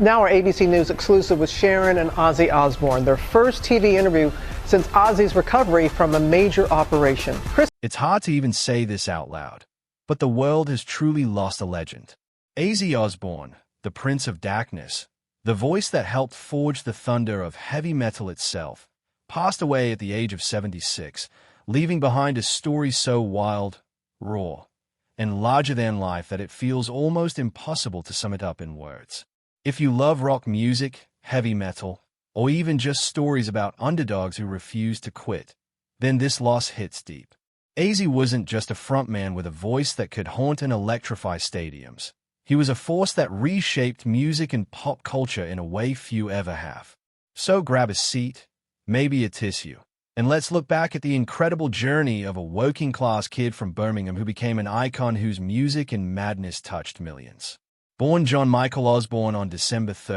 Now our ABC News exclusive with Sharon and Ozzy Osbourne, their first TV interview since Ozzy's recovery from a major operation. It's hard to even say this out loud, but the world has truly lost a legend. Ozzy Osbourne, the Prince of Darkness, the voice that helped forge the thunder of heavy metal itself, passed away at the age of 76, leaving behind a story so wild, raw, and larger than life that it feels almost impossible to sum it up in words. If you love rock music, heavy metal, or even just stories about underdogs who refuse to quit, then this loss hits deep. Ozzy wasn't just a frontman with a voice that could haunt and electrify stadiums. He was a force that reshaped music and pop culture in a way few ever have. So grab a seat, maybe a tissue, and let's look back at the incredible journey of a working-class kid from Birmingham who became an icon whose music and madness touched millions. Born John Michael Osbourne on December 3,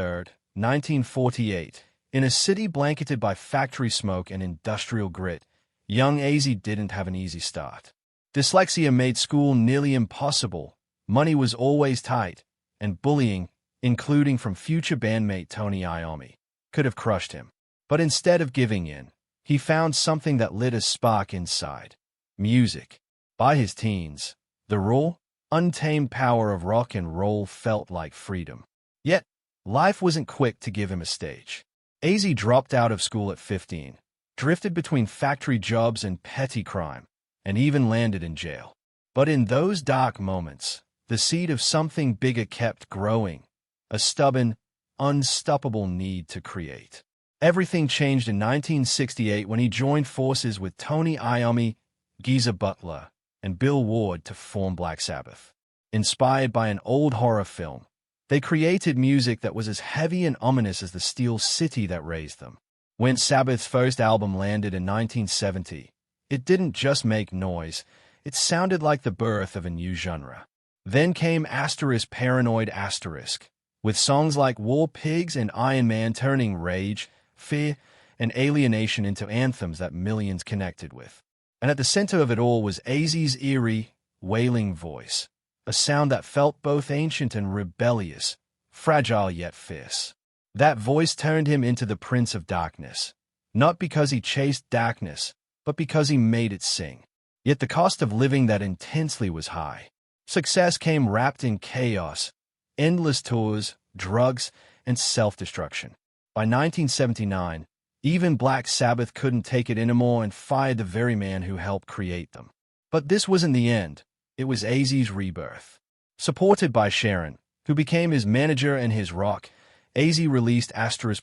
1948, in a city blanketed by factory smoke and industrial grit, young Ozzy didn't have an easy start. Dyslexia made school nearly impossible, money was always tight, and bullying, including from future bandmate Tony Iommi, could have crushed him. But instead of giving in, he found something that lit a spark inside: music. By his teens, the raw, untamed power of rock and roll felt like freedom. Yet, life wasn't quick to give him a stage. Ozzy dropped out of school at 15, drifted between factory jobs and petty crime, and even landed in jail. But in those dark moments, the seed of something bigger kept growing, a stubborn, unstoppable need to create. Everything changed in 1968 when he joined forces with Tony Iommi, Geezer Butler, and Bill Ward to form Black Sabbath. Inspired by an old horror film, they created music that was as heavy and ominous as the steel city that raised them. When Sabbath's first album landed in 1970, it didn't just make noise, it sounded like the birth of a new genre. Then came Paranoid Asterisk, with songs like War Pigs and Iron Man turning rage, fear, and alienation into anthems that millions connected with. And at the center of it all was Ozzy's eerie, wailing voice, a sound that felt both ancient and rebellious, fragile yet fierce. That voice turned him into the Prince of Darkness, not because he chased darkness, but because he made it sing. Yet the cost of living that intensely was high. Success came wrapped in chaos, endless tours, drugs, and self-destruction. By 1979, even Black Sabbath couldn't take it anymore and fired the very man who helped create them. But this wasn't the end. It was Ozzy's rebirth. Supported by Sharon, who became his manager and his rock, Ozzy released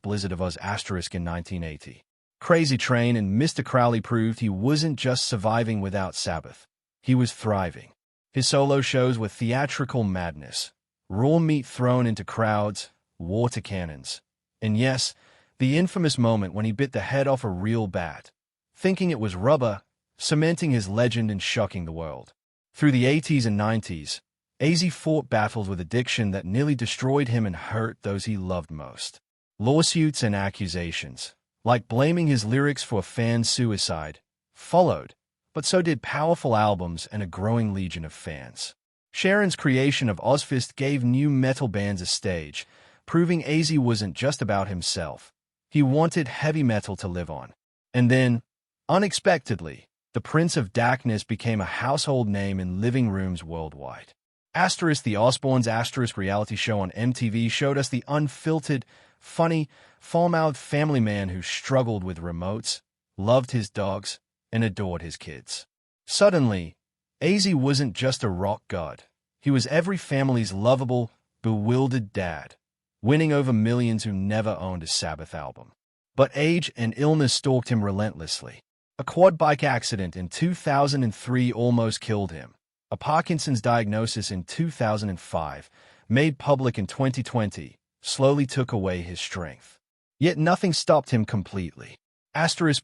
Blizzard of Oz in 1980. Crazy Train and Mr. Crowley proved he wasn't just surviving without Sabbath. He was thriving. His solo shows were theatrical madness, raw meat thrown into crowds, water cannons. And yes, the infamous moment when he bit the head off a real bat, thinking it was rubber, cementing his legend and shocking the world. Through the 80s and 90s, Ozzy fought battles with addiction that nearly destroyed him and hurt those he loved most. Lawsuits and accusations, like blaming his lyrics for fan suicide, followed, but so did powerful albums and a growing legion of fans. Sharon's creation of Ozfest gave new metal bands a stage, proving Ozzy wasn't just about himself. He wanted heavy metal to live on. And then, unexpectedly, the Prince of Darkness became a household name in living rooms worldwide. The Osbournes reality show on MTV showed us the unfiltered, funny, foul-mouthed family man who struggled with remotes, loved his dogs, and adored his kids. Suddenly, Ozzy wasn't just a rock god. He was every family's lovable, bewildered dad, winning over millions who never owned a Sabbath album. But age and illness stalked him relentlessly. A quad bike accident in 2003 almost killed him. A Parkinson's diagnosis in 2005, made public in 2020, slowly took away his strength. Yet nothing stopped him completely.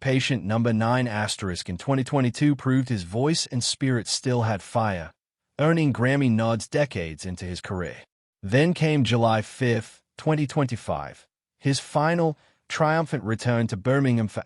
Patient number 9 in 2022 proved his voice and spirit still had fire, earning Grammy nods decades into his career. Then came July 5, 2025, his final, triumphant return to Birmingham for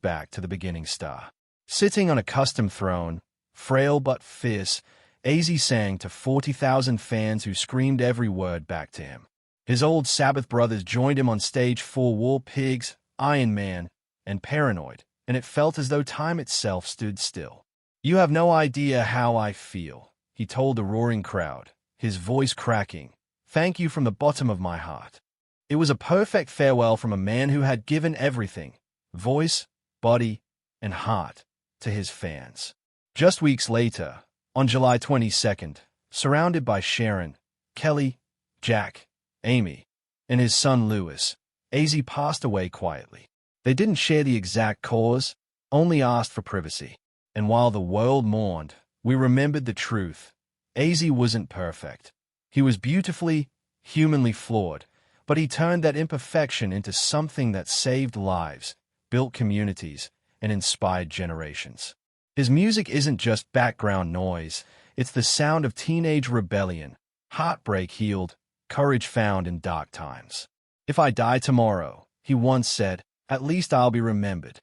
back to the beginning star. Sitting on a custom throne, frail but fierce, Ozzy sang to 40,000 fans who screamed every word back to him. His old Sabbath brothers joined him on stage for War Pigs, Iron Man, and Paranoid, and it felt as though time itself stood still. "You have no idea how I feel," he told the roaring crowd, his voice cracking. "Thank you from the bottom of my heart." It was a perfect farewell from a man who had given everything, voice, body, and heart, to his fans. Just weeks later, on July 22nd, surrounded by Sharon, Kelly, Jack, Amy, and his son Lewis, Ozzy passed away quietly. They didn't share the exact cause, only asked for privacy. And while the world mourned, we remembered the truth. Ozzy wasn't perfect. He was beautifully, humanly flawed, but he turned that imperfection into something that saved lives, built communities, and inspired generations. His music isn't just background noise, it's the sound of teenage rebellion, heartbreak healed, courage found in dark times. "If I die tomorrow," he once said, "at least I'll be remembered."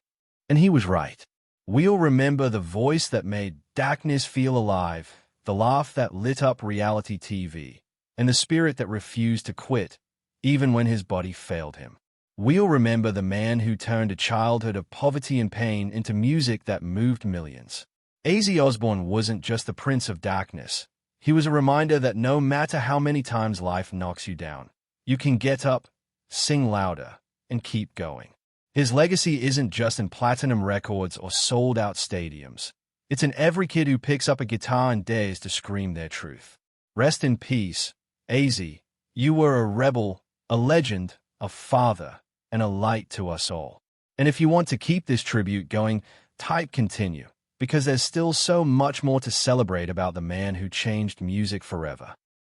And he was right. We'll remember the voice that made darkness feel alive, the laugh that lit up reality TV, and the spirit that refused to quit, even when his body failed him. We'll remember the man who turned a childhood of poverty and pain into music that moved millions. Ozzy Osbourne wasn't just the Prince of Darkness. He was a reminder that no matter how many times life knocks you down, you can get up, sing louder, and keep going. His legacy isn't just in platinum records or sold-out stadiums. It's in every kid who picks up a guitar and dares to scream their truth. Rest in peace, Ozzy. You were a rebel, a legend, a father, and a light to us all. And if you want to keep this tribute going, type continue, because there's still so much more to celebrate about the man who changed music forever.